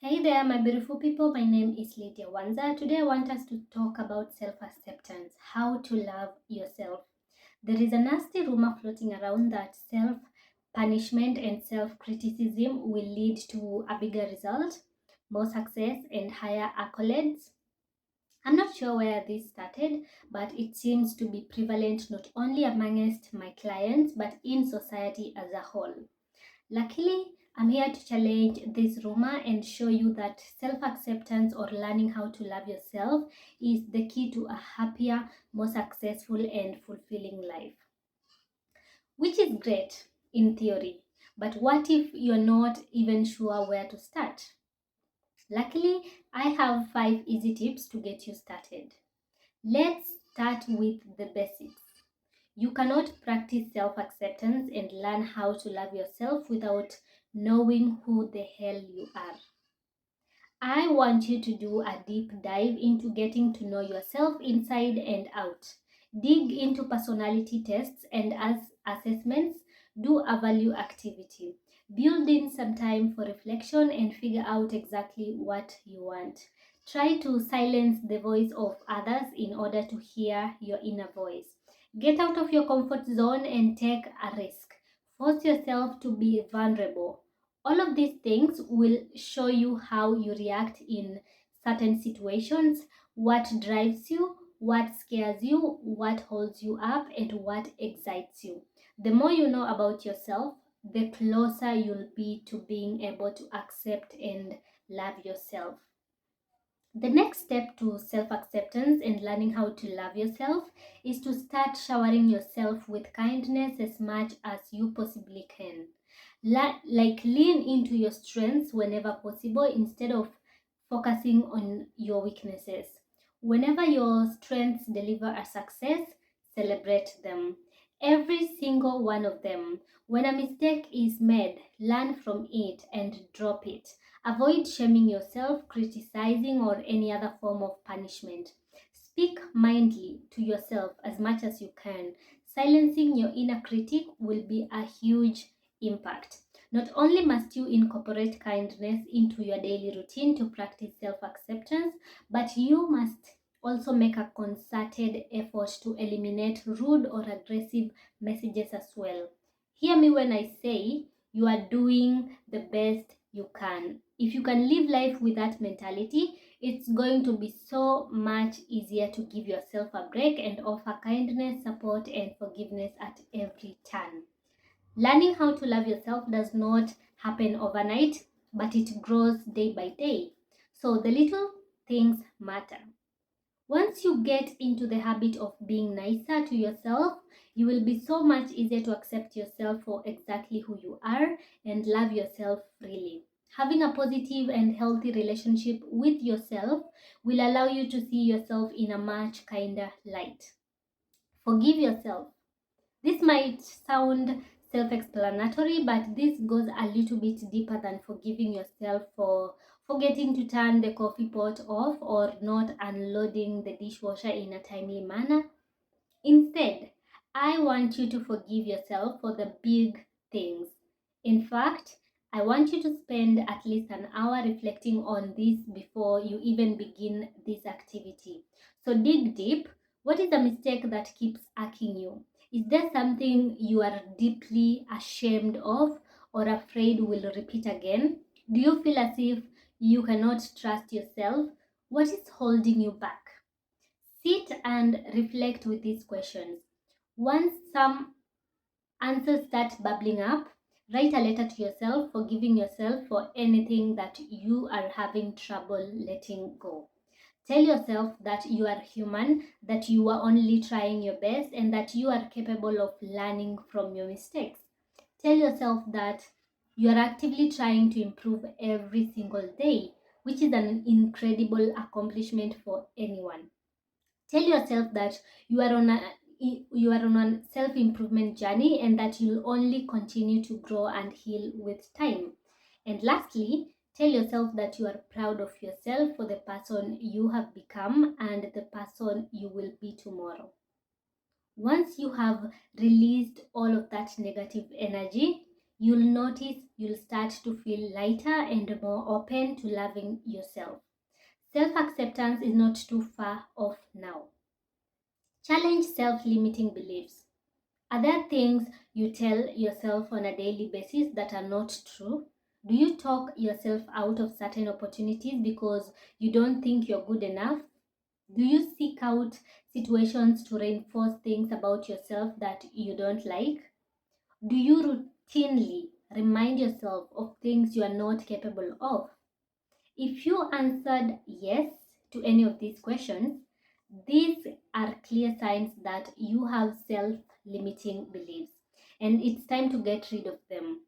Hey there, my beautiful people. My name is Lydia Wanza. Today, I want us to talk about self acceptance, how to love yourself. There is a nasty rumor floating around that self punishment and self criticism will lead to a bigger result, more success, and higher accolades. I'm not sure where this started, but it seems to be prevalent not only amongst my clients but in society as a whole. Luckily, I'm here to challenge this rumor and show you that self acceptance or learning how to love yourself is the key to a happier, more successful, and fulfilling life. Which is great in theory, but what if you're not even sure where to start? Luckily, I have 5 easy tips to get you started. Let's start with the basics. You cannot practice self acceptance and learn how to love yourself without knowing who the hell you are. I want you to do a deep dive into getting to know yourself inside and out. Dig into personality tests and as assessments, do a value activity. Build in some time for reflection and figure out exactly what you want. Try to silence the voice of others in order to hear your inner voice. Get out of your comfort zone and take a risk. Force yourself to be vulnerable. All of these things will show you how you react in certain situations, what drives you, what scares you, what holds you up, and what excites you. The more you know about yourself, the closer you'll be to being able to accept and love yourself. The next step to self acceptance and learning how to love yourself is to start showering yourself with kindness as much as you possibly can. Like lean into your strengths whenever possible instead of focusing on your weaknesses. Whenever your strengths deliver a success, celebrate them. Every single one of them. When a mistake is made, learn from it and drop it. Avoid shaming yourself, criticizing, or any other form of punishment. Speak mindly to yourself as much as you can. Silencing your inner critic will be a huge impact. Not only must you incorporate kindness into your daily routine to practice self acceptance, but you must also make a concerted effort to eliminate rude or aggressive messages as well. Hear me when I say you are doing the best you can. If you can live life with that mentality, it's going to be so much easier to give yourself a break and offer kindness, support, and forgiveness at every turn. Learning how to love yourself does not happen overnight, but it grows day by day. So the little things matter. Once you get into the habit of being nicer to yourself, you will be so much easier to accept yourself for exactly who you are and love yourself freely. Having a positive and healthy relationship with yourself will allow you to see yourself in a much kinder light. Forgive yourself. This might sound self explanatory, but this goes a little bit deeper than forgiving yourself for forgetting to turn the coffee pot off or not unloading the dishwasher in a timely manner. Instead, I want you to forgive yourself for the big things. In fact, I want you to spend at least an hour reflecting on this before you even begin this activity. So dig deep. What is the mistake that keeps aching you? Is there something you are deeply ashamed of or afraid will repeat again? Do you feel as if you cannot trust yourself? What is holding you back? Sit and reflect with these questions. Once some answers start bubbling up, write a letter to yourself, forgiving yourself for anything that you are having trouble letting go. Tell yourself that you are human, that you are only trying your best, and that you are capable of learning from your mistakes. Tell yourself that you are actively trying to improve every single day, which is an incredible accomplishment for anyone. Tell yourself that you are on a self-improvement journey and that you'll only continue to grow and heal with time. And lastly, tell yourself that you are proud of yourself for the person you have become and the person you will be tomorrow. Once you have released all of that negative energy, you'll notice you'll start to feel lighter and more open to loving yourself. Self-acceptance is not too far off now. Challenge self-limiting beliefs. Are there things you tell yourself on a daily basis that are not true? Do you talk yourself out of certain opportunities because you don't think you're good enough? Do you seek out situations to reinforce things about yourself that you don't like? Do you routinely remind yourself of things you are not capable of? If you answered yes to any of these questions, these are clear signs that you have self limiting beliefs and it's time to get rid of them.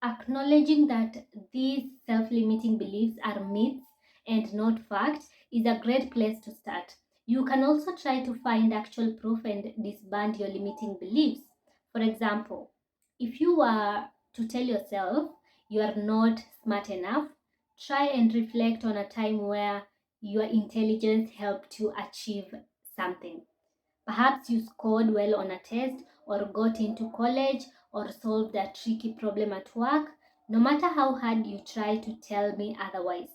Acknowledging that these self limiting beliefs are myths and not facts is a great place to start. You can also try to find actual proof and disband your limiting beliefs. For example, if you were to tell yourself you are not smart enough, try and reflect on a time where your intelligence helped you achieve something. Perhaps you scored well on a test, or got into college, or solved a tricky problem at work. No matter how hard you try to tell me otherwise,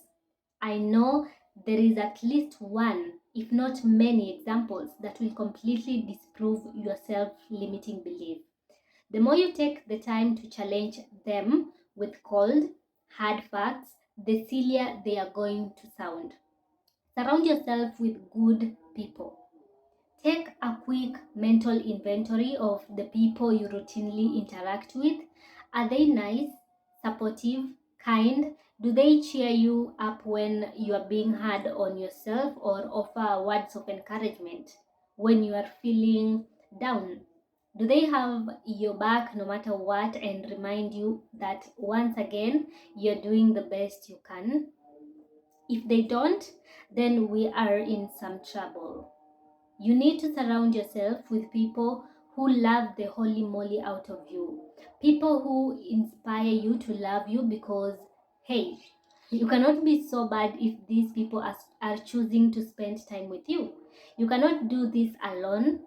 I know there is at least one, if not many, examples that will completely disprove your self limiting belief. The more you take the time to challenge them with cold, hard facts, the sillier they are going to sound. Surround yourself with good people. Take a quick mental inventory of the people you routinely interact with. Are they nice, supportive, kind? Do they cheer you up when you are being hard on yourself or offer words of encouragement when you are feeling down? Do they have your back no matter what and remind you that once again you're doing the best you can? If they don't, then we are in some trouble. You need to surround yourself with people who love the holy moly out of you. People who inspire you to love you because, hey, you cannot be so bad if these people are choosing to spend time with you. You cannot do this alone.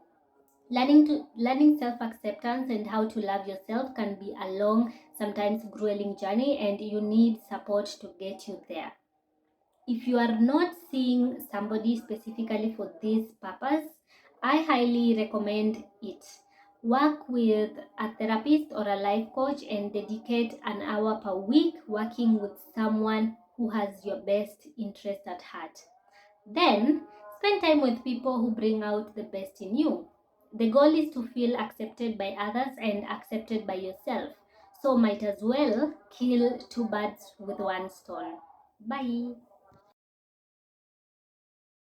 Learning self-acceptance and how to love yourself can be a long, sometimes grueling journey, and you need support to get you there. If you are not seeing somebody specifically for this purpose, I highly recommend it. Work with a therapist or a life coach and dedicate an hour per week working with someone who has your best interest at heart. Then, spend time with people who bring out the best in you. The goal is to feel accepted by others and accepted by yourself. So, might as well kill two birds with one stone. Bye.